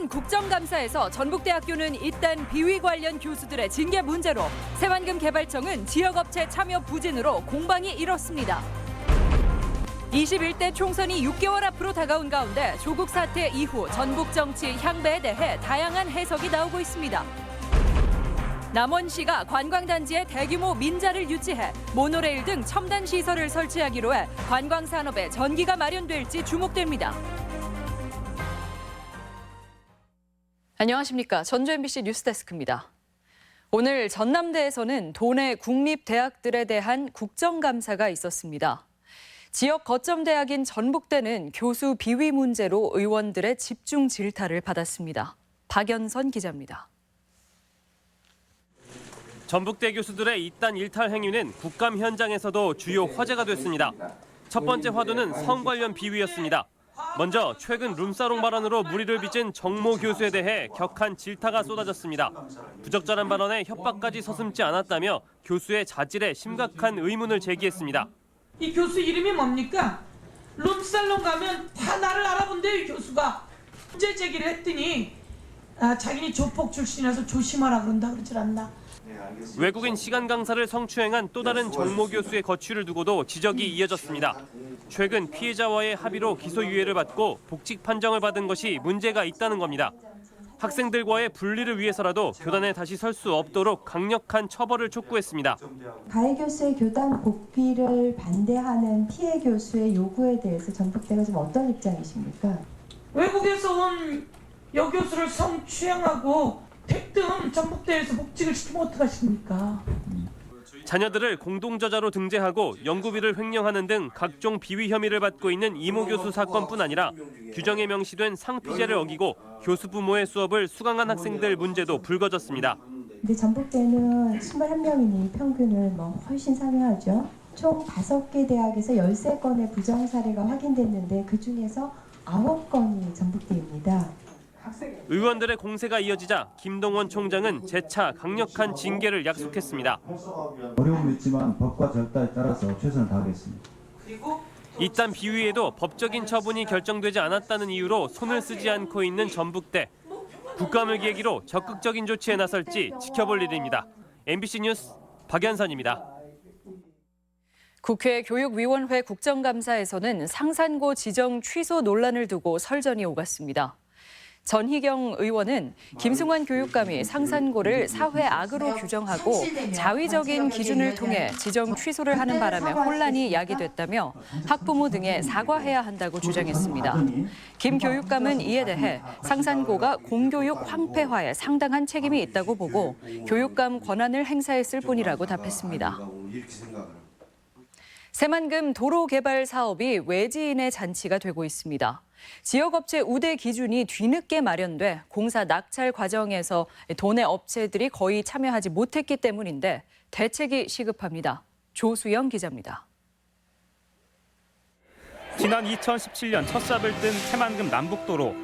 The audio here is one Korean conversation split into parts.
열린 국정감사에서 전북대학교는 일단 비위 관련 교수들의 징계 문제로, 새만금 개발청은 지역업체 참여 부진으로 공방이 일었습니다. 21대 총선이 6개월 앞으로 다가온 가운데 조국 사태 이후 전북 정치 향배에 대해 다양한 해석이 나오고 있습니다. 남원시가 관광단지에 대규모 민자를 유치해 모노레일 등 첨단 시설을 설치하기로 해 관광산업에 전기가 마련될지 주목됩니다. 안녕하십니까. 전주 MBC 뉴스데스크입니다. 오늘 전남대에서는 도내 국립대학들에 대한 국정감사가 있었습니다. 지역 거점 대학인 전북대는 교수 비위 문제로 의원들의 집중 질타를 받았습니다. 박연선 기자입니다. 전북대 교수들의 이딴 일탈 행위는 국감 현장에서도 주요 화제가 됐습니다. 첫 번째 화두는 성 관련 비위였습니다. 먼저 최근 룸사롱 발언으로 물의를 빚은 정모 교수에 대해 격한 질타가 쏟아졌습니다. 부적절한 발언에 협박까지 서슴지 않았다며 교수의 자질에 심각한 의문을 제기했습니다. 이 교수 이름이 뭡니까? 룸살롱 가면 다 나를 알아본대요, 이 교수가. 문제 제기를 했더니 자기는 조폭 출신이라서 조심하라 그런다 그러질 않나. 외국인 시간 강사를 성추행한 또 다른 정모 교수의 거취를 두고도 지적이 이어졌습니다. 최근 피해자와의 합의로 기소유예를 받고 복직 판정을 받은 것이 문제가 있다는 겁니다. 학생들과의 분리를 위해서라도 교단에 다시 설 수 없도록 강력한 처벌을 촉구했습니다. 가해 교수의 교단 복귀를 반대하는 피해 교수의 요구에 대해서 전북대가 지금 어떤 입장이십니까? 외국에서 온 여교수를 성추행하고 택등 전북대에서 복직을 시키면 어떡하십니까? 자녀들을 공동저자로 등재하고 연구비를 횡령하는 등 각종 비위 혐의를 받고 있는 이모 교수 사건뿐 아니라 규정에 명시된 상피제를 어기고 교수 부모의 수업을 수강한 학생들 문제도 불거졌습니다. 근데 전북대는 21명이니 평균은 훨씬 상회하죠. 총 5개 대학에서 13건의 부정 사례가 확인됐는데 그중에서 9건이 전북대입니다. 의원들의 공세가 이어지자 김동원 총장은 재차 강력한 징계를 약속했습니다. 어려움이 있지만 법과 절차에 따라서 최선을 다하겠습니다. 이딴 비위에도 법적인 처분이 결정되지 않았다는 이유로 손을 쓰지 않고 있는 전북대. 국감을 계기로 적극적인 조치에 나설지 지켜볼 일입니다. MBC 뉴스 박연선입니다. 국회 교육위원회 국정감사에서는 상산고 지정 취소 논란을 두고 설전이 오갔습니다. 전희경 의원은 김승환 교육감이 상산고를 사회 악으로 규정하고 자위적인 기준을 통해 지정 취소를 하는 바람에 혼란이 야기됐다며 학부모 등에 사과해야 한다고 주장했습니다. 김 교육감은 이에 대해 상산고가 공교육 황폐화에 상당한 책임이 있다고 보고 교육감 권한을 행사했을 뿐이라고 답했습니다. 새만금 도로 개발 사업이 외지인의 잔치가 되고 있습니다. 지역업체 우대 기준이 뒤늦게 마련돼 공사 낙찰 과정에서 도내 업체들이 거의 참여하지 못했기 때문인데 대책이 시급합니다. 조수영 기자입니다. 지난 2017년 첫 삽을 뜬 새만금 남북도로.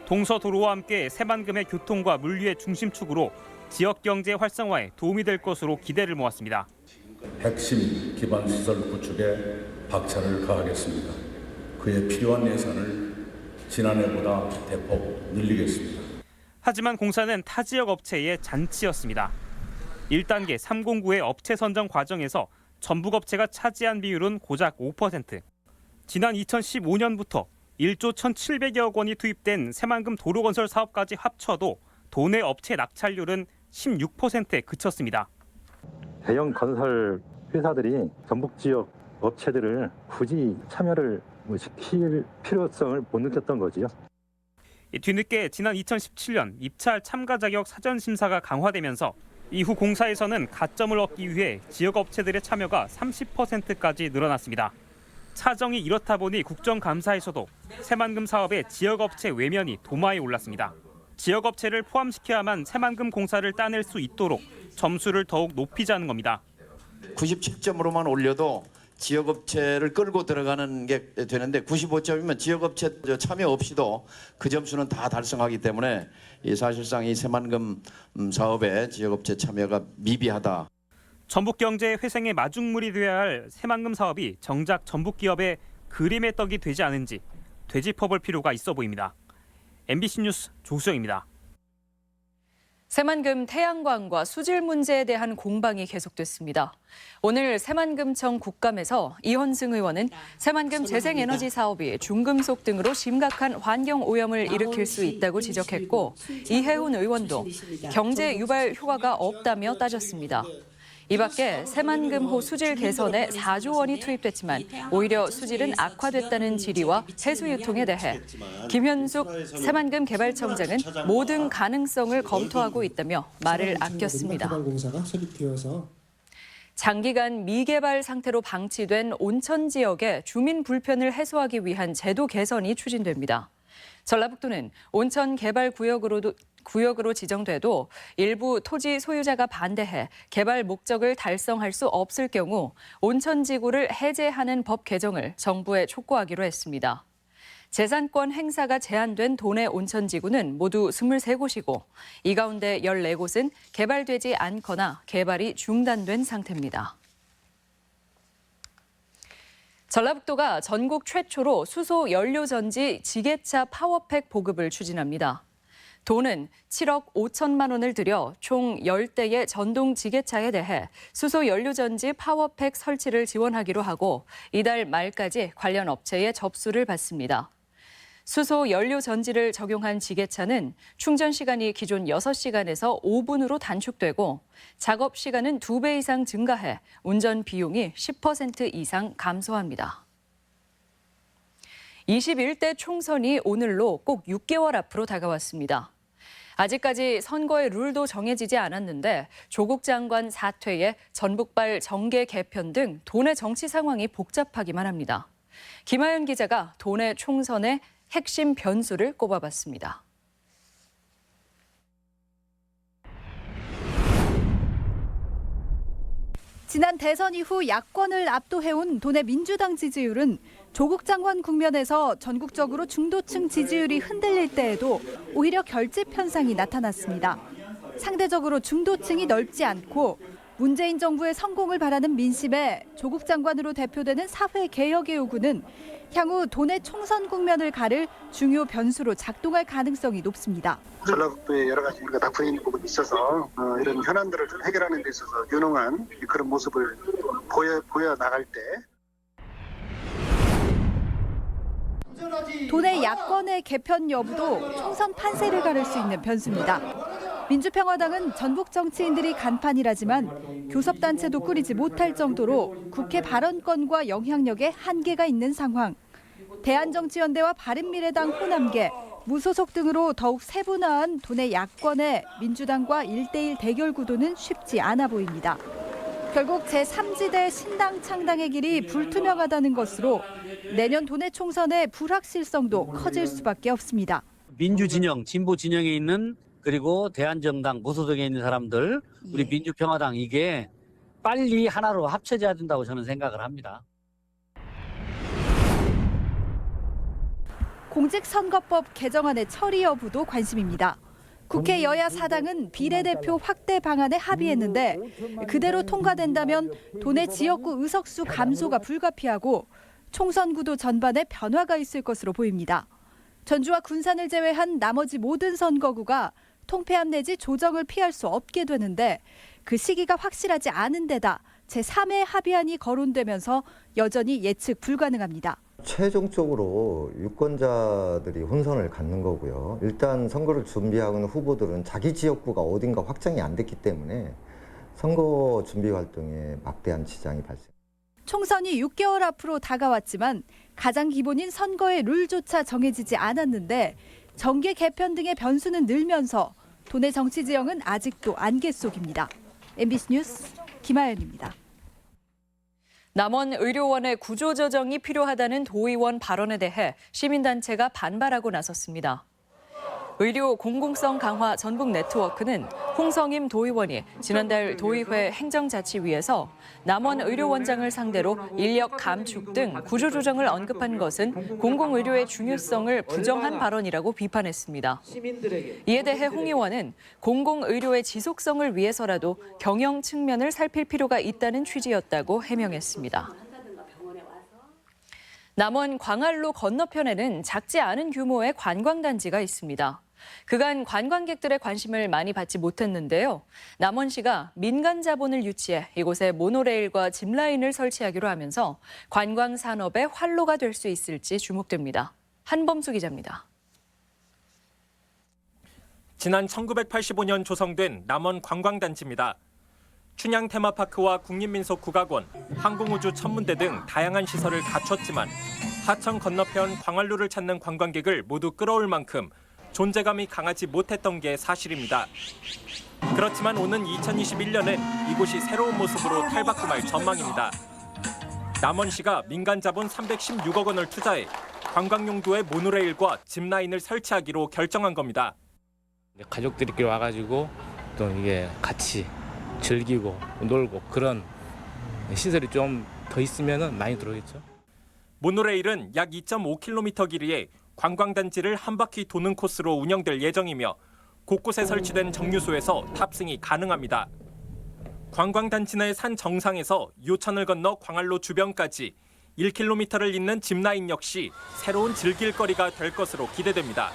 동서도로와 함께 새만금의 교통과 물류의 중심축으로 지역 경제 활성화에 도움이 될 것으로 기대를 모았습니다. 핵심 기반 시설 구축에 박차를 가하겠습니다. 그에 필요한 예산을 지난해보다 대폭 늘리겠습니다. 하지만 공사는 타 지역 업체의 잔치였습니다. 1단계 309의 업체 선정 과정에서 전북 업체가 차지한 비율은 고작 5%. 지난 2015년부터 1조 1,700여억 원이 투입된 새만금 도로건설 사업까지 합쳐도 도내 업체 낙찰률은 16%에 그쳤습니다. 대형 건설 회사들이 전북 지역 업체들을 굳이 참여를 시킬 필요성을 못 느꼈던 거지요. 뒤늦게 지난 2017년 입찰 참가 자격 사전 심사가 강화되면서 이후 공사에서는 가점을 얻기 위해 지역 업체들의 참여가 30%까지 늘어났습니다. 사정이 이렇다 보니 국정감사에서도 새만금 사업의 지역 업체 외면이 도마에 올랐습니다. 지역 업체를 포함시켜야만 새만금 공사를 따낼 수 있도록 점수를 더욱 높이자는 겁니다. 97점으로만 올려도 지역업체를 끌고 들어가는 게 되는데 95점이면 지역업체 참여 없이도 그 점수는 다 달성하기 때문에 사실상 이 새만금 사업에 지역업체 참여가 미비하다. 전북 경제의 회생의 마중물이 되어야 할 새만금 사업이 정작 전북 기업의 그림의 떡이 되지 않은지 되짚어볼 필요가 있어 보입니다. MBC 뉴스 조수영입니다. 새만금 태양광과 수질 문제에 대한 공방이 계속됐습니다. 오늘 새만금청 국감에서 이현승 의원은 새만금 재생에너지 사업이 중금속 등으로 심각한 환경 오염을 일으킬 수 있다고 지적했고, 이해훈 의원도 경제 유발 효과가 없다며 따졌습니다. 이 밖에 새만금호 수질 개선에 4조 원이 투입됐지만 오히려 수질은 악화됐다는 질의와 해수 유통에 대해 김현숙 새만금 개발청장은 모든 가능성을 검토하고 있다며 말을 아꼈습니다. 장기간 미개발 상태로 방치된 온천 지역의 주민 불편을 해소하기 위한 제도 개선이 추진됩니다. 전라북도는 온천 개발 구역으로 지정돼도 일부 토지 소유자가 반대해 개발 목적을 달성할 수 없을 경우 온천지구를 해제하는 법 개정을 정부에 촉구하기로 했습니다. 재산권 행사가 제한된 도내 온천지구는 모두 23곳이고 이 가운데 14곳은 개발되지 않거나 개발이 중단된 상태입니다. 전라북도가 전국 최초로 수소 연료전지 지게차 파워팩 보급을 추진합니다. 도는 7억 5천만 원을 들여 총 10대의 전동 지게차에 대해 수소 연료전지 파워팩 설치를 지원하기로 하고 이달 말까지 관련 업체의 접수를 받습니다. 수소 연료전지를 적용한 지게차는 충전 시간이 기존 6시간에서 5분으로 단축되고 작업 시간은 2배 이상 증가해 운전 비용이 10% 이상 감소합니다. 21대 총선이 오늘로 꼭 6개월 앞으로 다가왔습니다. 아직까지 선거의 룰도 정해지지 않았는데 조국 장관 사퇴에 전북발 정계 개편 등 도내 정치 상황이 복잡하기만 합니다. 김하연 기자가 도내 총선의 핵심 변수를 꼽아봤습니다. 지난 대선 이후 야권을 압도해온 도내 민주당 지지율은 조국 장관 국면에서 전국적으로 중도층 지지율이 흔들릴 때에도 오히려 결집 현상이 나타났습니다. 상대적으로 중도층이 넓지 않고 문재인 정부의 성공을 바라는 민심에 조국 장관으로 대표되는 사회개혁의 요구는 향후 도내 총선 국면을 가를 중요 변수로 작동할 가능성이 높습니다. 전라북도에 여러 가지 우리가 낙후해 있는 부분이 있어서 이런 현안들을 좀 해결하는 데 있어서 유능한 그런 모습을 보여 나갈 때 도내 야권의 개편 여부도 총선 판세를 가를 수 있는 변수입니다. 민주평화당은 전북 정치인들이 간판이라지만 교섭단체도 꾸리지 못할 정도로 국회 발언권과 영향력에 한계가 있는 상황. 대한정치연대와 바른미래당 호남계, 무소속 등으로 더욱 세분화한 도내 야권의 민주당과 1대1 대결 구도는 쉽지 않아 보입니다. 결국 제3지대 신당 창당의 길이 불투명하다는 것으로 내년 도내 총선의 불확실성도 커질 수밖에 없습니다. 민주진영, 진보진영에 있는 그리고 대한정당, 무소속에 있는 사람들, 우리 민주평화당 이게 빨리 하나로 합쳐져야 된다고 저는 생각을 합니다. 공직선거법 개정안의 처리 여부도 관심입니다. 국회 여야 사당은 비례대표 확대 방안에 합의했는데 그대로 통과된다면 도내 지역구 의석수 감소가 불가피하고 총선 구도 전반에 변화가 있을 것으로 보입니다. 전주와 군산을 제외한 나머지 모든 선거구가 통폐합 내지 조정을 피할 수 없게 되는데 그 시기가 확실하지 않은 데다 제3회 합의안이 거론되면서 여전히 예측 불가능합니다. 최종적으로 유권자들이 혼선을 갖는 거고요. 일단 선거를 준비하고 있는 후보들은 자기 지역구가 어딘가 확정이 안 됐기 때문에 선거 준비 활동에 막대한 지장이 발생. 총선이 6개월 앞으로 다가왔지만 가장 기본인 선거의 룰조차 정해지지 않았는데 정계 개편 등의 변수는 늘면서 도내 정치 지형은 아직도 안개 속입니다. MBC 뉴스 김하연입니다. 남원 의료원의 구조조정이 필요하다는 도의원 발언에 대해 시민단체가 반발하고 나섰습니다. 의료 공공성 강화 전북 네트워크는 홍성임 도의원이 지난달 도의회 행정자치위에서 남원 의료원장을 상대로 인력 감축 등 구조조정을 언급한 것은 공공의료의 중요성을 부정한 발언이라고 비판했습니다. 이에 대해 홍 의원은 공공의료의 지속성을 위해서라도 경영 측면을 살필 필요가 있다는 취지였다고 해명했습니다. 남원 광안로 건너편에는 작지 않은 규모의 관광단지가 있습니다. 그간 관광객들의 관심을 많이 받지 못했는데요. 남원시가 민간 자본을 유치해 이곳에 모노레일과 짚라인을 설치하기로 하면서 관광 산업의 활로가 될 수 있을지 주목됩니다. 한범수 기자입니다. 지난 1985년 조성된 남원 관광단지입니다. 춘향 테마파크와 국립민속국악원, 항공우주 천문대 등 다양한 시설을 갖췄지만 하천 건너편 광안루를 찾는 관광객을 모두 끌어올 만큼 존재감이 강하지 못했던 게 사실입니다. 그렇지만 오는 2021년엔 이곳이 새로운 모습으로 탈바꿈할 전망입니다. 남원시가 민간 자본 316억 원을 투자해 관광 용도의 모노레일과 짚라인을 설치하기로 결정한 겁니다. 가족들끼리 와가지고 또 이게 같이 즐기고 놀고 그런 시설이 좀 더 있으면 많이 들어오겠죠. 모노레일은 약 2.5km 길이에 관광단지를 한 바퀴 도는 코스로 운영될 예정이며 곳곳에 설치된 정류소에서 탑승이 가능합니다. 관광단지 내 산 정상에서 요천을 건너 광안로 주변까지 1km를 잇는 짚라인 역시 새로운 즐길거리가 될 것으로 기대됩니다.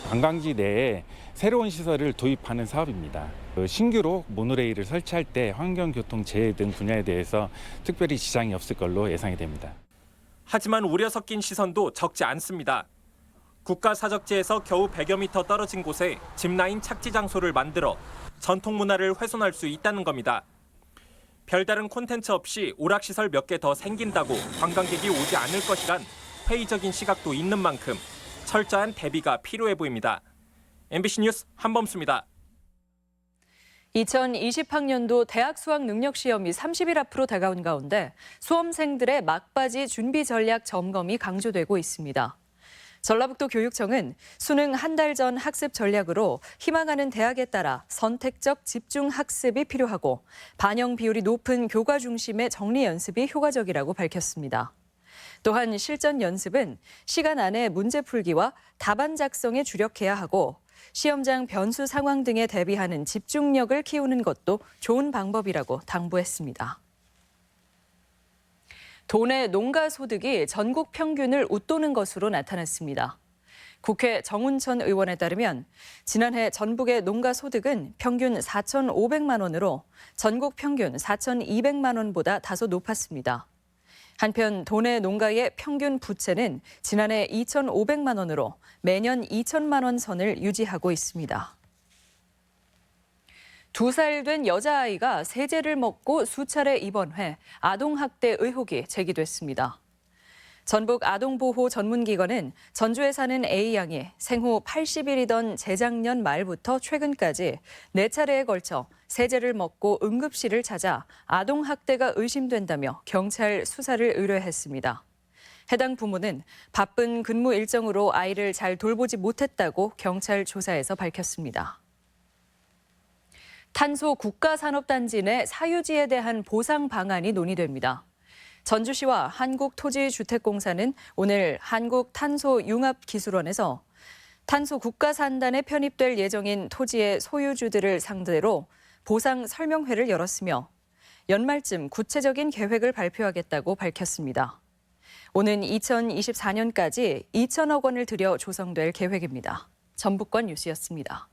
관광지 내에 새로운 시설을 도입하는 사업입니다. 신규로 모노레일을 설치할 때 환경교통 재해 등 분야에 대해서 특별히 지장이 없을 걸로 예상이 됩니다. 하지만 우려 섞인 시선도 적지 않습니다. 국가사적지에서 겨우 100여 미터 떨어진 곳에 짚라인 착지 장소를 만들어 전통 문화를 훼손할 수 있다는 겁니다. 별다른 콘텐츠 없이 오락시설 몇 개 더 생긴다고 관광객이 오지 않을 것이란 회의적인 시각도 있는 만큼 철저한 대비가 필요해 보입니다. MBC 뉴스 한범수입니다. 2020학년도 대학 수학 능력 시험이 30일 앞으로 다가온 가운데 수험생들의 막바지 준비 전략 점검이 강조되고 있습니다. 전라북도 교육청은 수능 한 달 전 학습 전략으로 희망하는 대학에 따라 선택적 집중 학습이 필요하고 반영 비율이 높은 교과 중심의 정리 연습이 효과적이라고 밝혔습니다. 또한 실전 연습은 시간 안에 문제 풀기와 답안 작성에 주력해야 하고 시험장 변수 상황 등에 대비하는 집중력을 키우는 것도 좋은 방법이라고 당부했습니다. 도내 농가 소득이 전국 평균을 웃도는 것으로 나타났습니다. 국회 정운천 의원에 따르면 지난해 전북의 농가 소득은 평균 4,500만 원으로 전국 평균 4,200만 원보다 다소 높았습니다. 한편 도내 농가의 평균 부채는 지난해 2,500만 원으로 매년 2천만 원 선을 유지하고 있습니다. 2살 된 여자아이가 세제를 먹고 수차례 입원해 아동학대 의혹이 제기됐습니다. 전북 아동보호 전문기관은 전주에 사는 A양이 생후 80일이던 재작년 말부터 최근까지 4차례에 걸쳐 세제를 먹고 응급실을 찾아 아동학대가 의심된다며 경찰 수사를 의뢰했습니다. 해당 부모는 바쁜 근무 일정으로 아이를 잘 돌보지 못했다고 경찰 조사에서 밝혔습니다. 탄소 국가산업단지 내 사유지에 대한 보상 방안이 논의됩니다. 전주시와 한국토지주택공사는 오늘 한국탄소융합기술원에서 탄소 국가산단에 편입될 예정인 토지의 소유주들을 상대로 보상 설명회를 열었으며 연말쯤 구체적인 계획을 발표하겠다고 밝혔습니다. 오는 2024년까지 2천억 원을 들여 조성될 계획입니다. 전북권 뉴스였습니다.